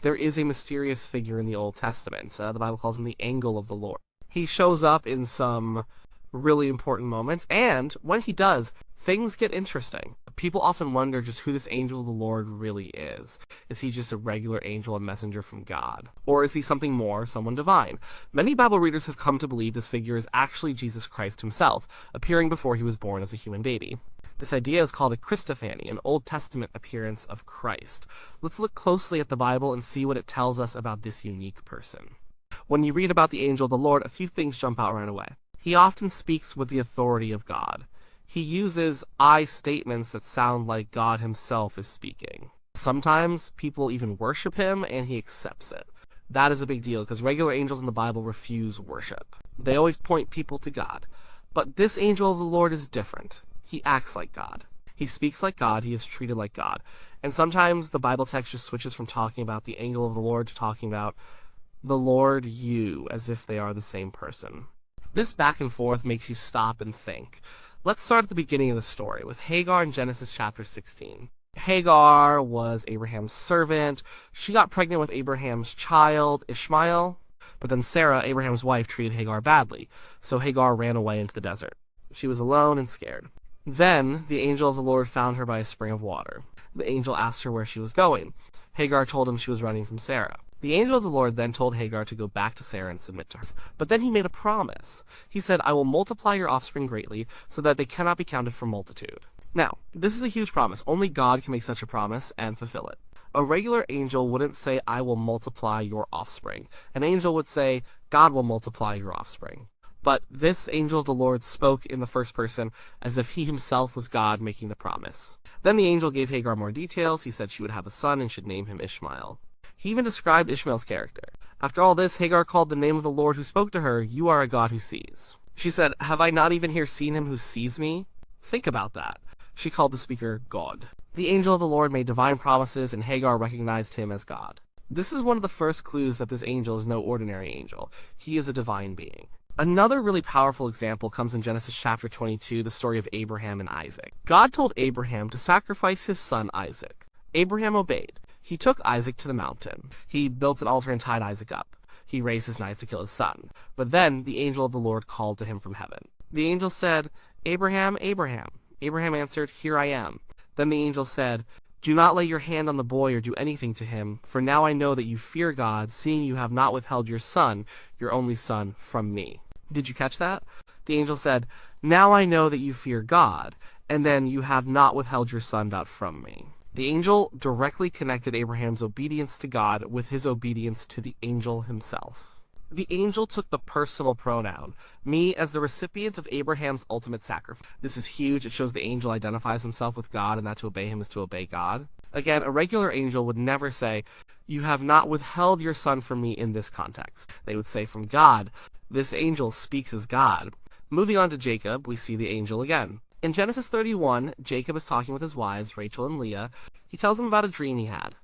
there is a mysterious figure in the Old Testament. The Bible calls him the angel of the Lord. He shows up in some really important moments, and when he does, things get interesting. People often wonder just who this angel of the Lord really is. Is he just a regular angel, a messenger from God? Or is he something more, someone divine? Many Bible readers have come to believe this figure is actually Jesus Christ himself, appearing before he was born as a human baby. This idea is called a Christophany, an Old Testament appearance of Christ. Let's look closely at the Bible and see what it tells us about this unique person. When you read about the angel of the Lord, a few things jump out right away. He often speaks with the authority of God. He uses I statements that sound like God himself is speaking. Sometimes people even worship him, and he accepts it. That is a big deal, because regular angels in the Bible refuse worship. They always point people to God. But this angel of the Lord is different. He acts like God. He speaks like God. He is treated like God. And sometimes the Bible text just switches from talking about the angel of the Lord to talking about the Lord you, as if they are the same person. This back and forth makes you stop and think. Let's start at the beginning of the story, with Hagar in Genesis chapter 16. Hagar was Abraham's servant. She got pregnant with Abraham's child, Ishmael. But then Sarah, Abraham's wife, treated Hagar badly, so Hagar ran away into the desert. She was alone and scared. Then the angel of the Lord found her by a spring of water. The angel asked her where she was going. Hagar told him she was running from Sarah. The angel of the Lord then told Hagar to go back to Sarah and submit to her. But then he made a promise. He said, I will multiply your offspring greatly, so that they cannot be counted for multitude. Now, this is a huge promise. Only God can make such a promise and fulfill it. A regular angel wouldn't say, I will multiply your offspring. An angel would say, God will multiply your offspring. But this angel of the Lord spoke in the first person as if he himself was God making the promise. Then the angel gave Hagar more details. He said she would have a son and should name him Ishmael. He even described Ishmael's character. After all this, Hagar called the name of the Lord who spoke to her, You are a God who sees. She said, Have I not even here seen him who sees me? Think about that. She called the speaker God. The angel of the Lord made divine promises, and Hagar recognized him as God. This is one of the first clues that this angel is no ordinary angel. He is a divine being. Another really powerful example comes in Genesis chapter 22, the story of Abraham and Isaac. God told Abraham to sacrifice his son Isaac. Abraham obeyed. He took Isaac to the mountain. He built an altar and tied Isaac up. He raised his knife to kill his son. But then the angel of the Lord called to him from heaven. The angel said, Abraham, Abraham. Abraham answered, Here I am. Then the angel said, Do not lay your hand on the boy or do anything to him, for now I know that you fear God, seeing you have not withheld your son, your only son, from me. Did you catch that? The angel said, Now I know that you fear God, and then you have not withheld your son from me. The angel directly connected Abraham's obedience to God with his obedience to the angel himself. The angel took the personal pronoun, me, as the recipient of Abraham's ultimate sacrifice. This is huge. It shows the angel identifies himself with God, and that to obey him is to obey God. Again, a regular angel would never say, You have not withheld your son from me in this context. They would say, from God. This angel speaks as God. Moving on to Jacob, we see the angel again. In Genesis 31, Jacob is talking with his wives, Rachel and Leah. He tells them about a dream he had.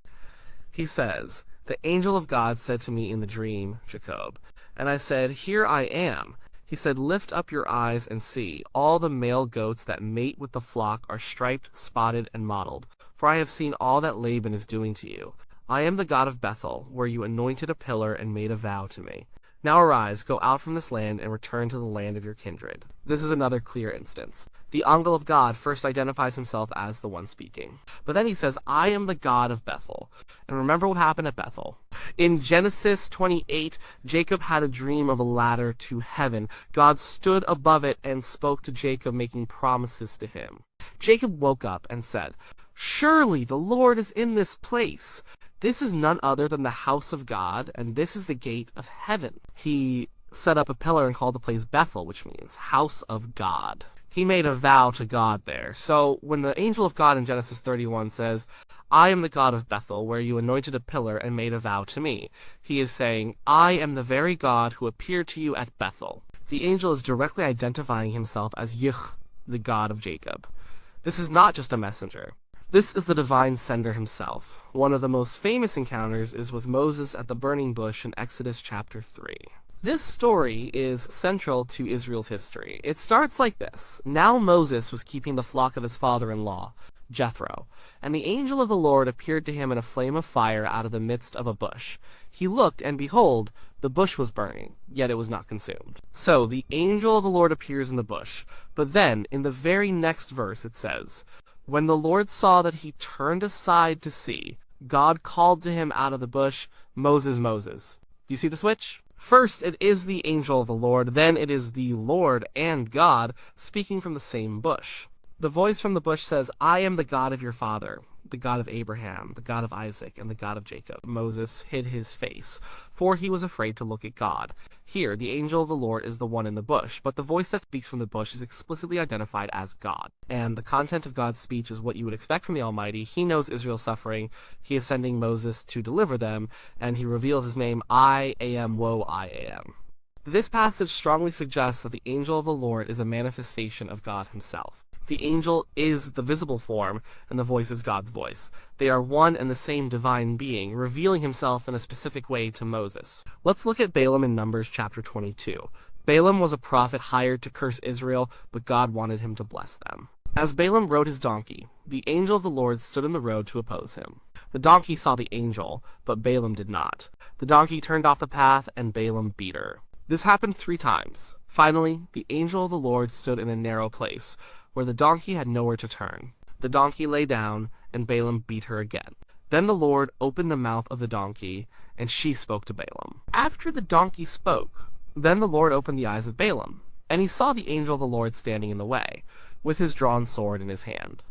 He says, The angel of God said to me in the dream, Jacob, and I said, Here I am. He said, Lift up your eyes and see. All the male goats that mate with the flock are striped, spotted, and mottled. For I have seen all that Laban is doing to you. I am the God of Bethel, where you anointed a pillar and made a vow to me. Now arise, go out from this land, and return to the land of your kindred. This is another clear instance. The angel of God first identifies himself as the one speaking. But then he says, I am the God of Bethel. And remember what happened at Bethel. In Genesis 28, Jacob had a dream of a ladder to heaven. God stood above it and spoke to Jacob, making promises to him. Jacob woke up and said, Surely the Lord is in this place. This is none other than the house of God, and this is the gate of heaven. He set up a pillar and called the place Bethel, which means house of God. He made a vow to God there. So when the angel of God in Genesis 31 says, I am the God of Bethel, where you anointed a pillar and made a vow to me, he is saying, I am the very God who appeared to you at Bethel. The angel is directly identifying himself as Yih, the God of Jacob. This is not just a messenger. This is the divine sender himself. One of the most famous encounters is with Moses at the burning bush in Exodus chapter 3. This story is central to Israel's history. It starts like this. Now Moses was keeping the flock of his father-in-law, Jethro. And the angel of the Lord appeared to him in a flame of fire out of the midst of a bush. He looked, and behold, the bush was burning, yet it was not consumed. So the angel of the Lord appears in the bush. But then, in the very next verse, it says, "When the Lord saw that he turned aside to see, God called to him out of the bush, 'Moses, Moses.'" Do you see the switch? First, it is the angel of the Lord, then it is the Lord and God speaking from the same bush. The voice from the bush says, "I am the God of your father, the God of Abraham, the God of Isaac, and the God of Jacob." Moses hid his face, for he was afraid to look at God. Here, the angel of the Lord is the one in the bush, but the voice that speaks from the bush is explicitly identified as God. And the content of God's speech is what you would expect from the Almighty. He knows Israel's suffering. He is sending Moses to deliver them, and he reveals his name, I am, woe, I am. This passage strongly suggests that the angel of the Lord is a manifestation of God himself. The angel is the visible form, and the voice is God's voice. They are one and the same divine being, revealing himself in a specific way to Moses. Let's look at Balaam in Numbers chapter 22. Balaam was a prophet hired to curse Israel, but God wanted him to bless them. As Balaam rode his donkey, the angel of the Lord stood in the road to oppose him. The donkey saw the angel, but Balaam did not. The donkey turned off the path, and Balaam beat her. This happened 3 times. Finally, the angel of the Lord stood in a narrow place, where the donkey had nowhere to turn. The donkey lay down, and Balaam beat her again. Then the Lord opened the mouth of the donkey, and she spoke to Balaam. After the donkey spoke, then the Lord opened the eyes of Balaam, and he saw the angel of the Lord standing in the way, with his drawn sword in his hand.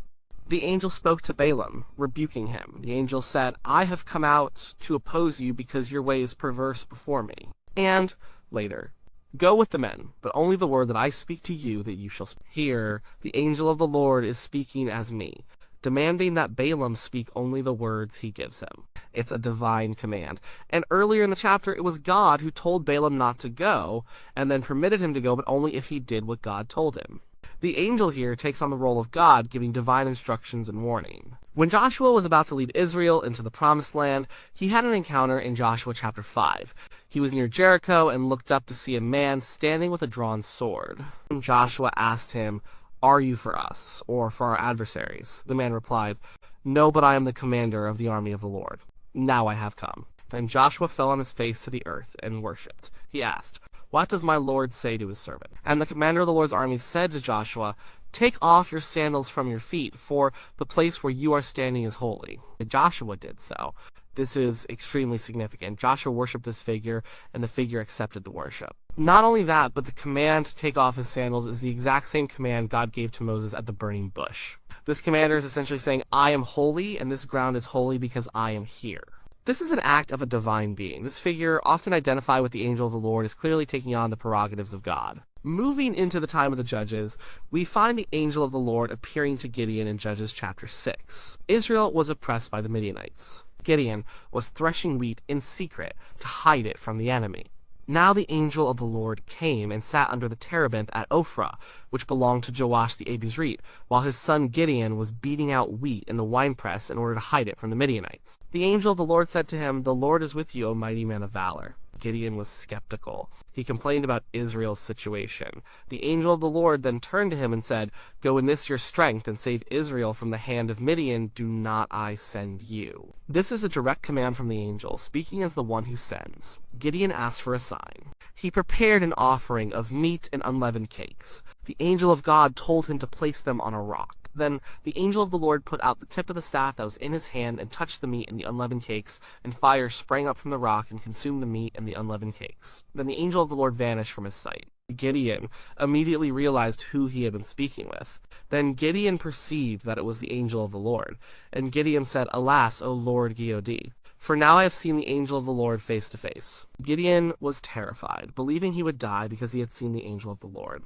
The angel spoke to Balaam, rebuking him. The angel said, "I have come out to oppose you because your way is perverse before me." And, later, "Go with the men, but only the word that I speak to you that you shall speak." Here, the angel of the Lord is speaking as me, demanding that Balaam speak only the words he gives him. It's a divine command. And earlier in the chapter, it was God who told Balaam not to go, and then permitted him to go, but only if he did what God told him. The angel here takes on the role of God, giving divine instructions and warning. When Joshua was about to lead Israel into the Promised Land, he had an encounter in Joshua chapter 5. He was near Jericho and looked up to see a man standing with a drawn sword. Joshua asked him, "Are you for us, or for our adversaries?" The man replied, "No, but I am the commander of the army of the Lord. Now I have come." Then Joshua fell on his face to the earth and worshipped. He asked, "What does my Lord say to his servant?" And the commander of the Lord's army said to Joshua, "Take off your sandals from your feet, for the place where you are standing is holy." Joshua did so. This is extremely significant. Joshua worshipped this figure, and the figure accepted the worship. Not only that, but the command to take off his sandals is the exact same command God gave to Moses at the burning bush. This commander is essentially saying, "I am holy, and this ground is holy because I am here." This is an act of a divine being. This figure, often identified with the angel of the Lord, is clearly taking on the prerogatives of God. Moving into the time of the Judges, we find the angel of the Lord appearing to Gideon in Judges chapter 6. Israel was oppressed by the Midianites. Gideon was threshing wheat in secret to hide it from the enemy. Now the angel of the Lord came and sat under the terebinth at Ophrah, which belonged to Joash the Abiezrite, while his son Gideon was beating out wheat in the winepress in order to hide it from the Midianites. The angel of the Lord said to him, "The Lord is with you, O mighty man of valor." Gideon was skeptical. He complained about Israel's situation. The angel of the Lord then turned to him and said, "Go in this your strength and save Israel from the hand of Midian. Do not I send you?" This is a direct command from the angel, speaking as the one who sends. Gideon asked for a sign. He prepared an offering of meat and unleavened cakes. The angel of God told him to place them on a rock. Then the angel of the Lord put out the tip of the staff that was in his hand and touched the meat and the unleavened cakes, and fire sprang up from the rock and consumed the meat and the unleavened cakes. Then the angel of the Lord vanished from his sight. Gideon immediately realized who he had been speaking with. Then Gideon perceived that it was the angel of the Lord. And Gideon said, "Alas, O Lord God, for now I have seen the angel of the Lord face to face." Gideon was terrified, believing he would die because he had seen the angel of the Lord.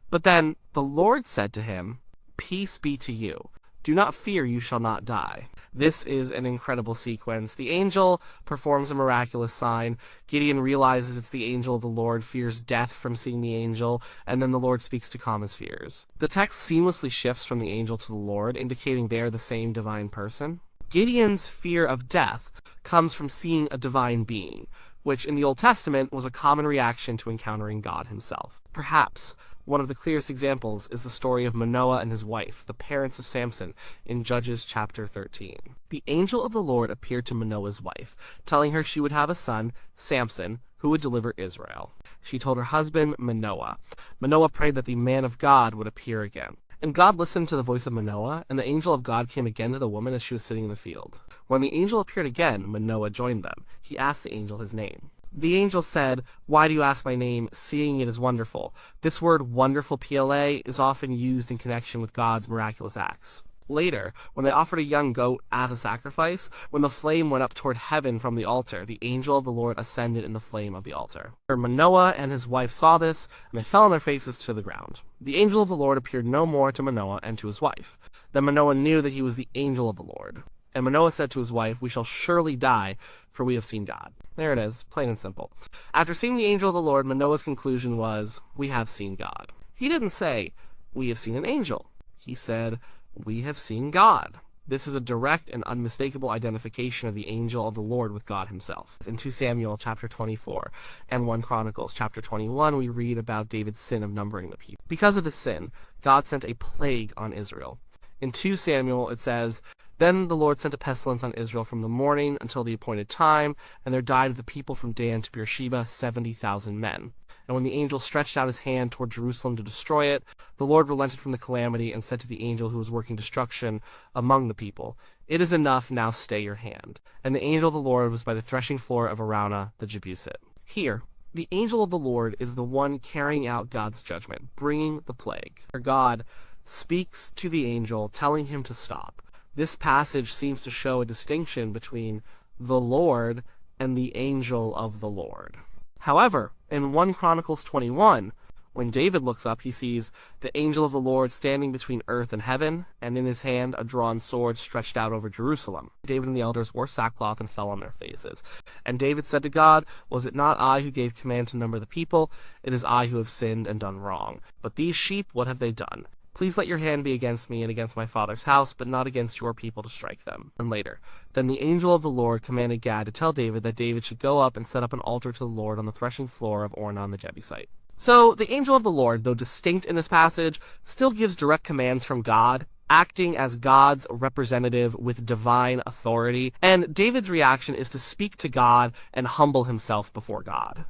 But then the Lord said to him, "Peace be to you. Do not fear, you shall not die." This is an incredible sequence. The angel performs a miraculous sign. Gideon realizes it's the angel of the Lord, fears death from seeing the angel, and then the Lord speaks to calm his fears. The text seamlessly shifts from the angel to the Lord, indicating they are the same divine person. Gideon's fear of death comes from seeing a divine being, which in the Old Testament was a common reaction to encountering God himself. Perhaps One of the clearest examples is the story of Manoah and his wife, the parents of Samson, in Judges chapter 13. The angel of the Lord appeared to Manoah's wife, telling her she would have a son, Samson, who would deliver Israel. She told her husband, Manoah. Manoah prayed that the man of God would appear again. And God listened to the voice of Manoah, and the angel of God came again to the woman as she was sitting in the field. When the angel appeared again, Manoah joined them. He asked the angel his name. The angel said, "Why do you ask my name, seeing it is wonderful?" This word wonderful, PLA, is often used in connection with God's miraculous acts. Later, when they offered a young goat as a sacrifice, when the flame went up toward heaven from the altar, the angel of the Lord ascended in the flame of the altar. Manoah and his wife saw this, and they fell on their faces to the ground. The angel of the Lord appeared no more to Manoah and to his wife. Then Manoah knew that he was the angel of the Lord. And Manoah said to his wife, "We shall surely die, for we have seen God." There it is, plain and simple. After seeing the angel of the Lord, Manoah's conclusion was, "We have seen God." He didn't say, "We have seen an angel." He said, "We have seen God." This is a direct and unmistakable identification of the angel of the Lord with God himself. In 2 Samuel chapter 24 and 1 Chronicles chapter 21, we read about David's sin of numbering the people. Because of this sin, God sent a plague on Israel. In 2 Samuel, it says, "Then the Lord sent a pestilence on Israel from the morning until the appointed time, and there died of the people from Dan to Beersheba 70,000 men. And when the angel stretched out his hand toward Jerusalem to destroy it, the Lord relented from the calamity and said to the angel who was working destruction among the people, 'It is enough, now stay your hand.' And the angel of the Lord was by the threshing floor of Araunah the Jebusite." Here, the angel of the Lord is the one carrying out God's judgment, bringing the plague. God speaks to the angel, telling him to stop. This passage seems to show a distinction between the Lord and the angel of the Lord. However, in 1 Chronicles 21, when David looks up, he sees the angel of the Lord standing between earth and heaven, and in his hand a drawn sword stretched out over Jerusalem. David and the elders wore sackcloth and fell on their faces. And David said to God, "Was it not I who gave command to number the people? It is I who have sinned and done wrong. But these sheep, what have they done? Please let your hand be against me and against my father's house, but not against your people to strike them." And later, "Then the angel of the Lord commanded Gad to tell David that David should go up and set up an altar to the Lord on the threshing floor of Ornan the Jebusite." So the angel of the Lord, though distinct in this passage, still gives direct commands from God, acting as God's representative with divine authority, and David's reaction is to speak to God and humble himself before God.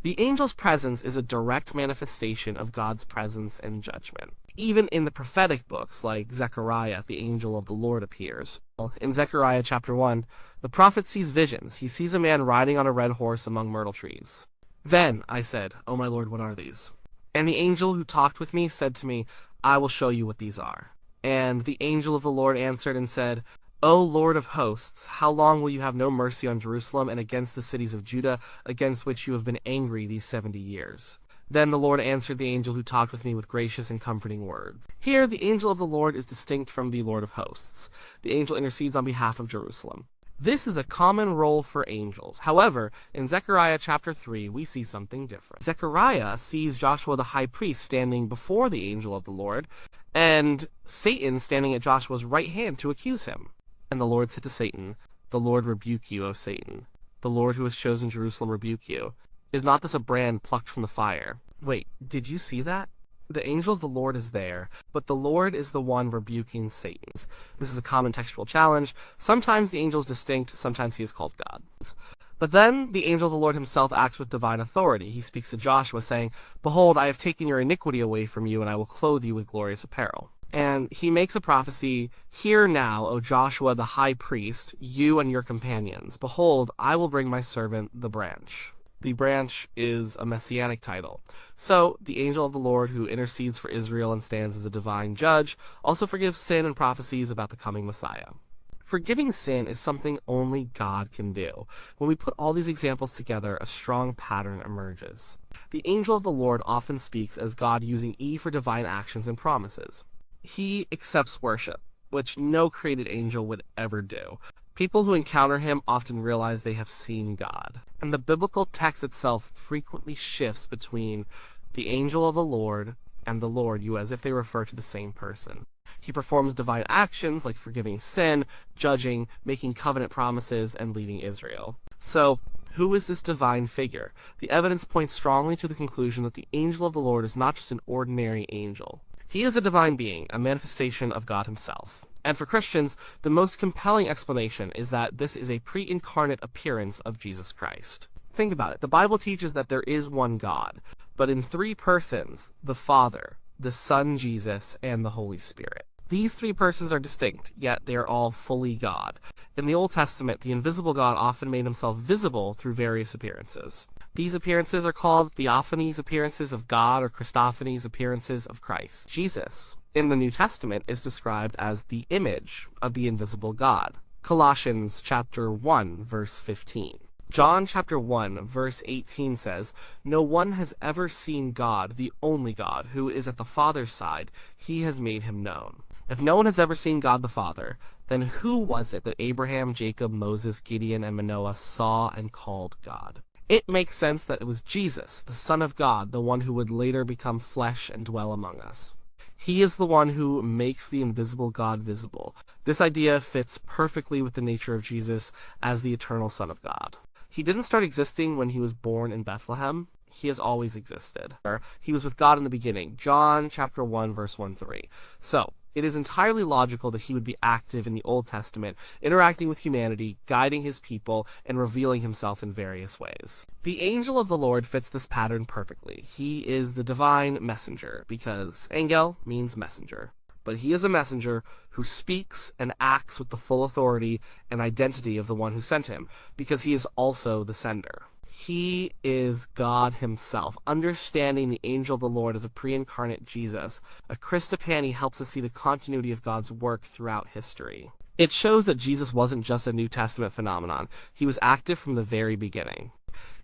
The angel's presence is a direct manifestation of God's presence and judgment. Even in the prophetic books, like Zechariah, the angel of the Lord appears. In Zechariah chapter 1, the prophet sees visions. He sees a man riding on a red horse among myrtle trees. "Then I said, 'O my Lord, what are these?' And the angel who talked with me said to me, 'I will show you what these are.' And the angel of the Lord answered and said, 'O Lord of hosts, how long will you have no mercy on Jerusalem and against the cities of Judah, against which you have been angry these 70 years? Then the Lord answered the angel who talked with me with gracious and comforting words." Here, the angel of the Lord is distinct from the Lord of hosts. The angel intercedes on behalf of Jerusalem. This is a common role for angels. However, in Zechariah chapter 3, we see something different. Zechariah sees Joshua the high priest standing before the angel of the Lord, and Satan standing at Joshua's right hand to accuse him. And the Lord said to Satan, "The Lord rebuke you, O Satan. The Lord who has chosen Jerusalem rebuke you. Is not this a brand plucked from the fire?" Wait, did you see that? The angel of the Lord is there, but the Lord is the one rebuking Satan. This is a common textual challenge. Sometimes the angel is distinct, sometimes he is called God. But then the angel of the Lord himself acts with divine authority. He speaks to Joshua, saying, "Behold, I have taken your iniquity away from you, and I will clothe you with glorious apparel." And he makes a prophecy, "Hear now, O Joshua the high priest, you and your companions. Behold, I will bring my servant the branch." The branch is a messianic title. So, the angel of the Lord who intercedes for Israel and stands as a divine judge also forgives sin and prophecies about the coming Messiah. Forgiving sin is something only God can do. When we put all these examples together, a strong pattern emerges. The angel of the Lord often speaks as God using E for divine actions and promises. He accepts worship, which no created angel would ever do. People who encounter him often realize they have seen God. And the biblical text itself frequently shifts between the angel of the Lord and the Lord, you as if they refer to the same person. He performs divine actions like forgiving sin, judging, making covenant promises, and leading Israel. So, Who is this divine figure? The evidence points strongly to the conclusion that the angel of the Lord is not just an ordinary angel. He is a divine being, a manifestation of God himself. And for Christians, the most compelling explanation is that this is a pre-incarnate appearance of Jesus Christ. Think about it. The Bible teaches that there is one God, but in three persons: the Father, the Son Jesus, and the Holy Spirit. These three persons are distinct, yet they are all fully God. In the Old Testament, the invisible God often made himself visible through various appearances. These appearances are called theophanies, appearances of God, or Christophanies, appearances of Christ. Jesus, in the New Testament, is described as the image of the invisible God. Colossians chapter 1, verse 15. John chapter 1, verse 18 says, "No one has ever seen God, the only God, who is at the Father's side. He has made him known." If no one has ever seen God the Father, then who was it that Abraham, Jacob, Moses, Gideon, and Manoah saw and called God? It makes sense that it was Jesus, the Son of God, the one who would later become flesh and dwell among us. He is the one who makes the invisible God visible. This idea fits perfectly with the nature of Jesus as the eternal Son of God. He didn't start existing when he was born in Bethlehem. He has always existed. He was with God in the beginning. John chapter 1, verse 1-3. So, it is entirely logical that he would be active in the Old Testament, interacting with humanity, guiding his people, and revealing himself in various ways. The angel of the Lord fits this pattern perfectly. He is the divine messenger, because angel means messenger. But he is a messenger who speaks and acts with the full authority and identity of the one who sent him, because he is also the sender. He is God himself. Understanding the angel of the Lord as a pre-incarnate Jesus, a Christophany helps us see the continuity of God's work throughout history. It shows that Jesus wasn't just a New Testament phenomenon. He was active from the very beginning.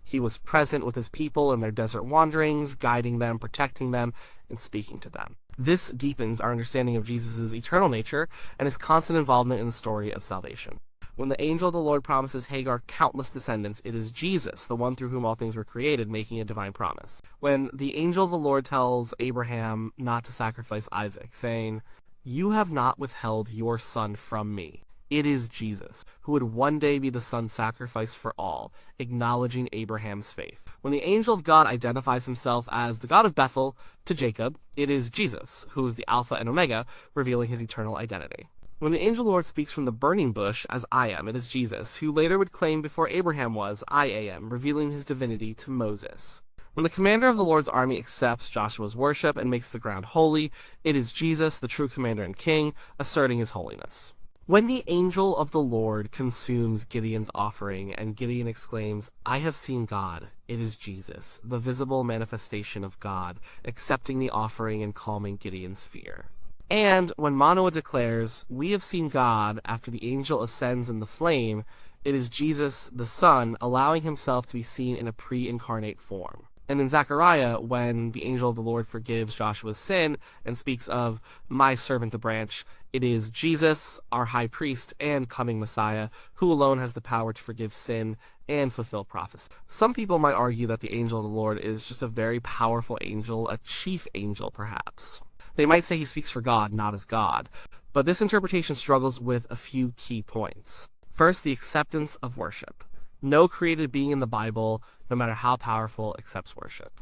He was present with his people in their desert wanderings, guiding them, protecting them, and speaking to them. This deepens our understanding of Jesus' eternal nature and his constant involvement in the story of salvation. When the angel of the Lord promises Hagar countless descendants, it is Jesus, the one through whom all things were created, making a divine promise. When the angel of the Lord tells Abraham not to sacrifice Isaac, saying, "You have not withheld your son from me," it is Jesus, who would one day be the son sacrificed for all, acknowledging Abraham's faith. When the angel of God identifies himself as the God of Bethel to Jacob, it is Jesus, who is the Alpha and Omega, revealing his eternal identity. When the angel of the Lord speaks from the burning bush as "I am," it is Jesus, who later would claim before Abraham was, "I am," revealing his divinity to Moses. When the commander of the Lord's army accepts Joshua's worship and makes the ground holy, it is Jesus, the true commander and king, asserting his holiness. When the angel of the Lord consumes Gideon's offering and Gideon exclaims, "I have seen God," it is Jesus, the visible manifestation of God, accepting the offering and calming Gideon's fear. And when Manoah declares, "We have seen God," after the angel ascends in the flame, it is Jesus, the Son, allowing himself to be seen in a pre-incarnate form. And in Zechariah, when the angel of the Lord forgives Joshua's sin and speaks of "my servant the branch," it is Jesus, our high priest and coming Messiah, who alone has the power to forgive sin and fulfill prophecy. Some people might argue that the angel of the Lord is just a very powerful angel, a chief angel perhaps. They might say he speaks for God, not as God. But this interpretation struggles with a few key points. First, the acceptance of worship. No created being in the Bible, no matter how powerful, accepts worship.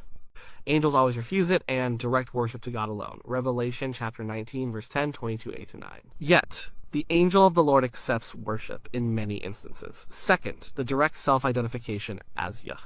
Angels always refuse it and direct worship to God alone. Revelation chapter 19, verse 10, 22:8-9. Yet, the angel of the Lord accepts worship in many instances. Second, the direct self-identification as Yah.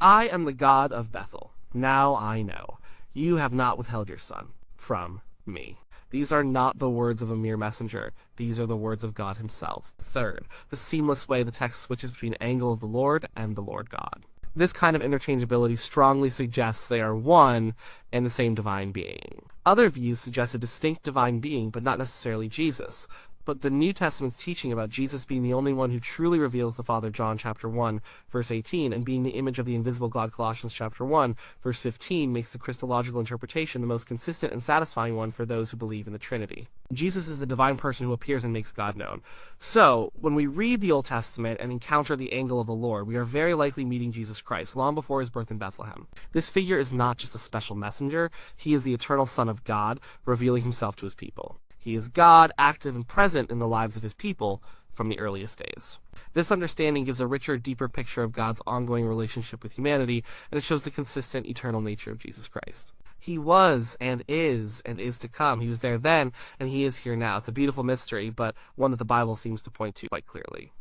"I am the God of Bethel. Now I know. You have not withheld your son from me." These are not the words of a mere messenger. These are the words of God himself. Third, the seamless way the text switches between angel of the Lord and the Lord God. This kind of interchangeability strongly suggests they are one and the same divine being. Other views suggest a distinct divine being, but not necessarily Jesus. But the New Testament's teaching about Jesus being the only one who truly reveals the Father, John chapter 1, verse 18, and being the image of the invisible God, Colossians chapter 1, verse 15, makes the Christological interpretation the most consistent and satisfying one for those who believe in the Trinity. Jesus is the divine person who appears and makes God known. So, when we read the Old Testament and encounter the angel of the Lord, we are very likely meeting Jesus Christ, long before his birth in Bethlehem. This figure is not just a special messenger, he is the eternal Son of God, revealing himself to his people. He is God, active and present in the lives of his people from the earliest days. This understanding gives a richer, deeper picture of God's ongoing relationship with humanity, and it shows the consistent, eternal nature of Jesus Christ. He was and is to come. He was there then, and he is here now. It's a beautiful mystery, but one that the Bible seems to point to quite clearly.